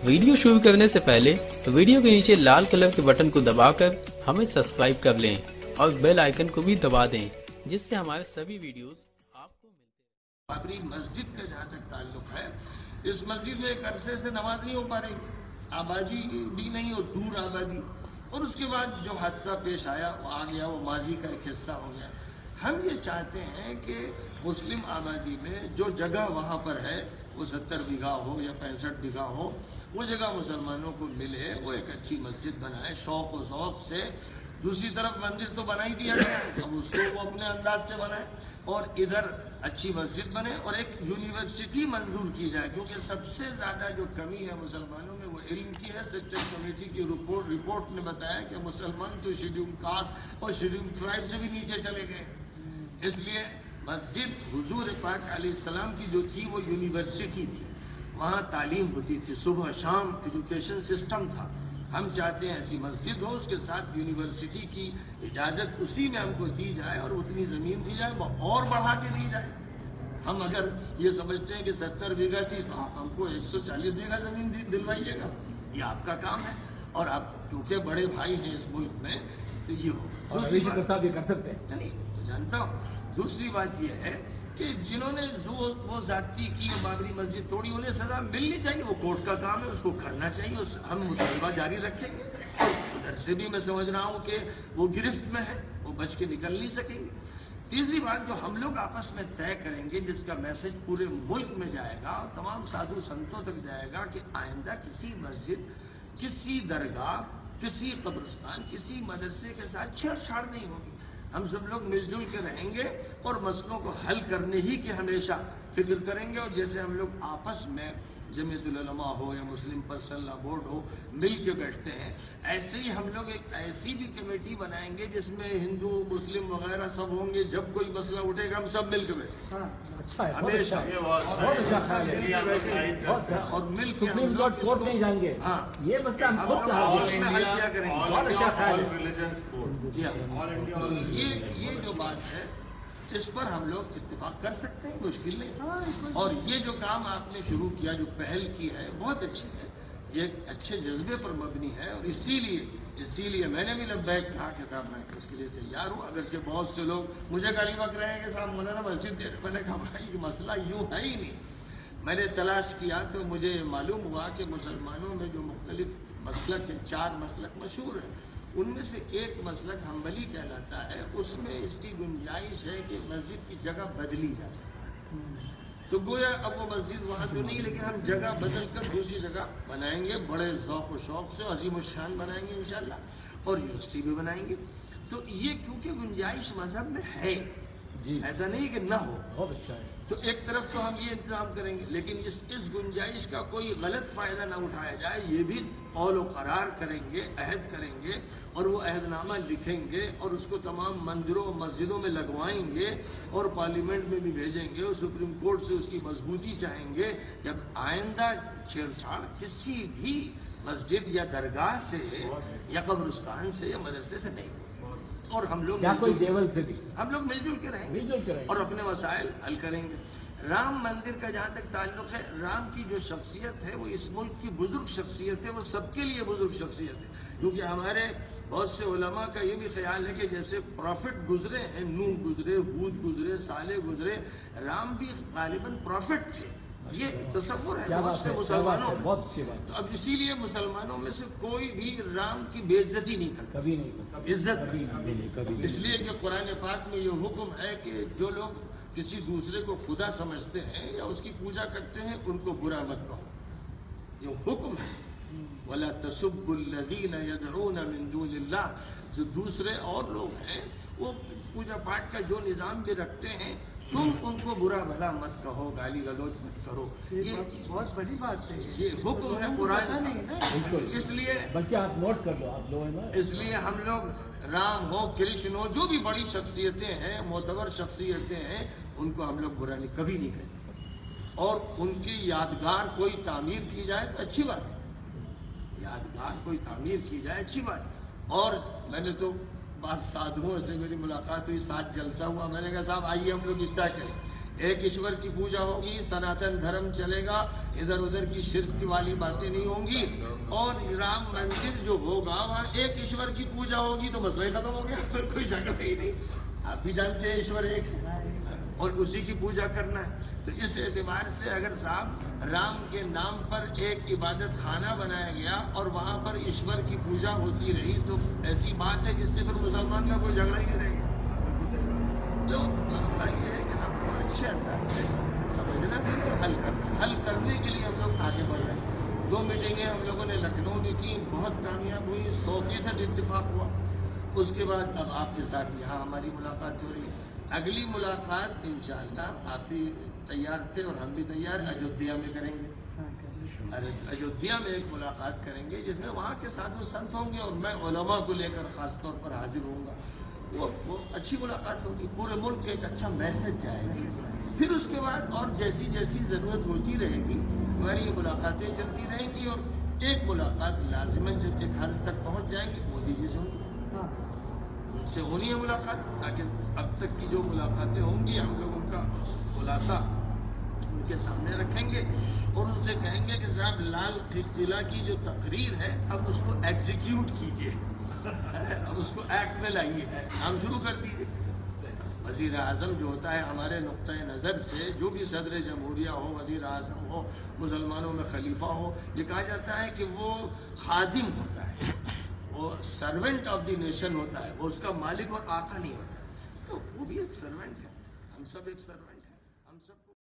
Video शुरू करने से पहले वीडियो के नीचे लाल कलर के बटन को दबाकर हमें सब्सक्राइब कर लें और बेल आइकन को भी दबा दें, जिससे हमारे सभी वीडियोस आपको मिलते हैं। बाबरी मस्जिद का जहाँ तक ताल्लुक है, इस मस्जिद में एक अरसे से नमाज नहीं हो पा रही, आबादी भी नहीं और दूर आबादी, और उसके बाद जो हादसा पेश आया वो आ गया, वो माजी का एक हिस्सा हो गया। हम ये चाहते हैं कि मुस्लिम आबादी में जो जगह वहाँ पर है, वो 70 बीघा हो या 65 बीघा हो, वो जगह मुसलमानों को मिले, वो एक अच्छी मस्जिद बनाए शौक़ व ज़ौक़ से। दूसरी तरफ मंदिर तो बना ही दिया गया, अब उसको वो अपने अंदाज से बनाए, और इधर अच्छी मस्जिद बने और एक यूनिवर्सिटी मंजूर की जाए, क्योंकि सबसे ज़्यादा जो कमी है मुसलमानों में वो इल्म की है। सेक्टर कमेटी की रिपोर्ट ने बताया कि मुसलमान तो शेड्यूल कास्ट और शेड्यूल ट्राइब से भी नीचे चले गए। इसलिए मस्जिद हुजूर पाक अलैहिस्सलाम की जो थी वो यूनिवर्सिटी थी, वहाँ तालीम होती थी, सुबह शाम एजुकेशन सिस्टम था। हम चाहते हैं ऐसी मस्जिद हो, उसके साथ यूनिवर्सिटी की इजाज़त उसी में हमको दी जाए और उतनी ज़मीन दी जाए, और बढ़ा के दी जाए। हम अगर ये समझते हैं कि 70 बीघा थी तो आप हमको 140 बीघा ज़मीन दिलवाइएगा, ये आपका काम है, और आप क्योंकि बड़े भाई हैं इस मुल्क में तो ये हो। दूसरी बात भी कर सकते हैं, नहीं जानता हूँ। दूसरी बात यह है कि जिन्होंने वो ज़्यादती की और बाबरी मस्जिद तोड़ी, उन्हें सज़ा मिलनी चाहिए, वो कोर्ट का काम है, उसको करना चाहिए, हम मुतालबा जारी रखेंगे। और उधर से भी मैं समझ रहा हूँ कि वो गिरफ्त में है, वो बच के निकल नहीं सकेंगे। तीसरी बात जो हम लोग आपस में तय करेंगे, जिसका मैसेज पूरे मुल्क में जाएगा और तमाम साधु संतों तक जाएगा कि आइंदा किसी मस्जिद, किसी दरगाह, किसी कब्रिस्तान, किसी मदरसे के साथ छेड़छाड़ नहीं होगी। हम सब लोग मिलजुल के रहेंगे और मसलों को हल करने ही की हमेशा फिक्र करेंगे। और जैसे हम लोग आपस में जमीयतुल उलमा हो या मुस्लिम पर्सनल लॉ बोर्ड हो मिल के बैठते हैं, ऐसे ही हम लोग एक ऐसी भी कमेटी बनाएंगे जिसमें हिंदू मुस्लिम वगैरह सब होंगे। जब कोई मसला उठेगा हम सब मिल के बैठेंगे, अच्छा है, हमेशा और मिल के हम लोग कोर्ट नहीं जाएंगे। हाँ, ये मसला हम खुद हल किया करेंगे। बहुत अच्छा ख्याल है। ये जो बात है इस पर हम लोग इत्तेफाक कर सकते हैं, मुश्किल नहीं। और ये जो काम आपने शुरू किया, जो पहल की है, बहुत अच्छी है, ये अच्छे जज्बे पर मबनी है। और इसीलिए मैंने भी लब्बैक कहा कि साहब मैं इसके लिए तैयार हूँ। अगरचे बहुत से लोग मुझे गाली बक रहे हैं कि साहब मौलाना मस्जिद दे रहे, मैंने कहा भाई मसला यूँ है ही नहीं। मैंने तलाश किया तो मुझे मालूम हुआ कि मुसलमानों में जो मुख्तलिफ मसलक हैं, 4 मसलक मशहूर हैं, उनमें से एक मसलक हम्बली कहलाता है। उसमें इसकी गुंजाइश है कि मस्जिद की जगह बदली जा सकती है। तो गोया अब वो मस्जिद वहाँ तो नहीं, लेकिन हम जगह बदल कर दूसरी जगह बनाएंगे, बड़े ज़ौक़ व शौक़ से अज़ीम शान बनाएंगे इंशाअल्लाह, और यूनिवर्सिटी भी बनाएंगे। तो ये क्योंकि गुंजाइश मज़हब में है, ऐसा नहीं कि ना हो। बहुत अच्छा है। तो एक तरफ तो हम ये इंतज़ाम करेंगे, लेकिन इस गुंजाइश का कोई गलत फ़ायदा ना उठाया जाए, ये भी कौल व करार करेंगे, अहद करेंगे, और वो अहदनामा लिखेंगे और उसको तमाम मंदिरों और मस्जिदों में लगवाएंगे और पार्लियामेंट में भी भेजेंगे और सुप्रीम कोर्ट से उसकी मजबूती चाहेंगे। जब आइंदा छेड़छाड़ किसी भी मस्जिद या दरगाह से या कब्रिस्तान से या मदरसे से नहीं होगी, और हम लोग कोई देवल से भी हम लोग मिलजुल के रहेंगे और अपने मसाइल हल करेंगे। राम मंदिर का जहाँ तक ताल्लुक है, राम की जो शख्सियत है वो इस मुल्क की बुजुर्ग शख्सियत है, वो सबके लिए बुजुर्ग शख्सियत है। क्योंकि हमारे बहुत से उलमा का ये भी ख्याल है कि जैसे प्रॉफिट गुजरे हैं, नूह गुजरे, हूद गुजरे, साले गुजरे, राम भी गालिबन प्रॉफिट थे। ये तसव्वुर है बहुत से मुसलमानों में। तो अब इसीलिए मुसलमानों में से कोई भी राम की बेइज्जती नहीं करता, कभी नहीं करता, इज्जत। इसलिए कि कुरान पाक में ये हुक्म है कि जो लोग किसी दूसरे को खुदा समझते हैं या उसकी पूजा करते हैं उनको बुरा मत कहो, ये हुक्म है। वला तसुब्बुल्लज़ीना यदऊना मिन दूनिल्लाह, जो दूसरे और लोग हैं वो पूजा पाठ का जो निज़ाम भी रखते हैं, तुम उनको बुरा भला मत कहो, गाली गलौज मत करो। ये बहुत बड़ी बात है, ये हुक्म है कुरान का। इसलिए बल्कि आप नोट कर लो, आप लोग है ना, इसलिए हम लोग राम हो, कृष्ण हो, जो भी बड़ी शख्सियतें हैं, मोतबर शख्सियतें हैं, उनको हम लोग बुरा कभी नहीं कहते। और उनकी यादगार कोई तामीर की जाए तो अच्छी बात है, यादगार कोई तामीर की जाए अच्छी बात। और मैंने तो बाद साधुओं से मेरी मुलाकात हुई, 7 जलसा हुआ, मैंने कहा साहब आइए हम लोग इतना करें, ایک ایشور کی پوجا ہوگی، سناتن دھرم چلے گا، ادھر ادھر کی شرک کی والی باتیں نہیں ہوں گی، اور رام مندر جو ہوگا وہاں ایک ایشور کی پوجا ہوگی تو مسئلہ ہی ختم ہو گیا، پھر کوئی جھگڑا ہی نہیں۔ آپ بھی جانتے ہیں ایشور ایک ہے اور اسی کی پوجا کرنا ہے۔ تو اس اعتبار سے اگر صاحب رام کے نام پر ایک عبادت خانہ بنایا گیا اور وہاں پر ایشور کی پوجا ہوتی رہی تو ایسی بات ہے جس سے پھر مسلمان کا کوئی جھگڑا ہی نہیں رہے گا۔ تو مسئلہ یہ ہے کہ آپ کو اچھے انداز سے سمجھنا بھی ہے، حل کرنا ہے۔ حل کرنے کے لیے ہم لوگ آگے بڑھ رہے ہیں۔ 2 میٹنگیں ہم لوگوں نے لکھنؤ میں کی، بہت کامیاب ہوئی، 100% اتفاق ہوا۔ اس کے بعد اب آپ کے ساتھ یہاں ہماری ملاقات ہو رہی ہے۔ اگلی ملاقات انشاءاللہ آپ بھی تیار تھے اور ہم بھی تیار، ایودھیا میں کریں گے۔ ایودھیا میں ایک ملاقات کریں گے جس میں وہاں کے سادھو سنت ہوں گے اور میں علماء کو لے کر خاص طور پر حاضر ہوں گا۔ وہ اچھی ملاقات ہوگی، پورے ملک ایک اچھا میسج جائے گی۔ پھر اس کے بعد اور جیسی جیسی ضرورت ہوتی رہے گی ہماری یہ ملاقاتیں چلتی رہیں گی، اور ایک ملاقات لازماً جب ایک حل تک پہنچ جائیں گی مودی جی سے ہوں گی، ان سے ہونی ہے ملاقات، تاکہ اب تک کی جو ملاقاتیں ہوں گی ہم لوگ ان کا خلاصہ ان کے سامنے رکھیں گے اور ان سے کہیں گے کہ صاحب لال قلعہ کی جو تقریر ہے اب اس کو ایگزیکیوٹ کیجئے، اب اس کو ایکٹ میں لائیے، کام شروع کر دیجئے۔ وزیر اعظم جو ہوتا ہے ہمارے نقطۂ نظر سے، جو بھی صدر جمہوریہ ہو، وزیر اعظم ہو، مسلمانوں میں خلیفہ ہو، یہ کہا جاتا ہے کہ وہ خادم ہوتا ہے، وہ سرونٹ آف دی نیشن ہوتا ہے، وہ اس کا مالک اور آقا نہیں ہوتا، تو وہ بھی ایک سرونٹ ہے، ہم سب ایک سرونٹ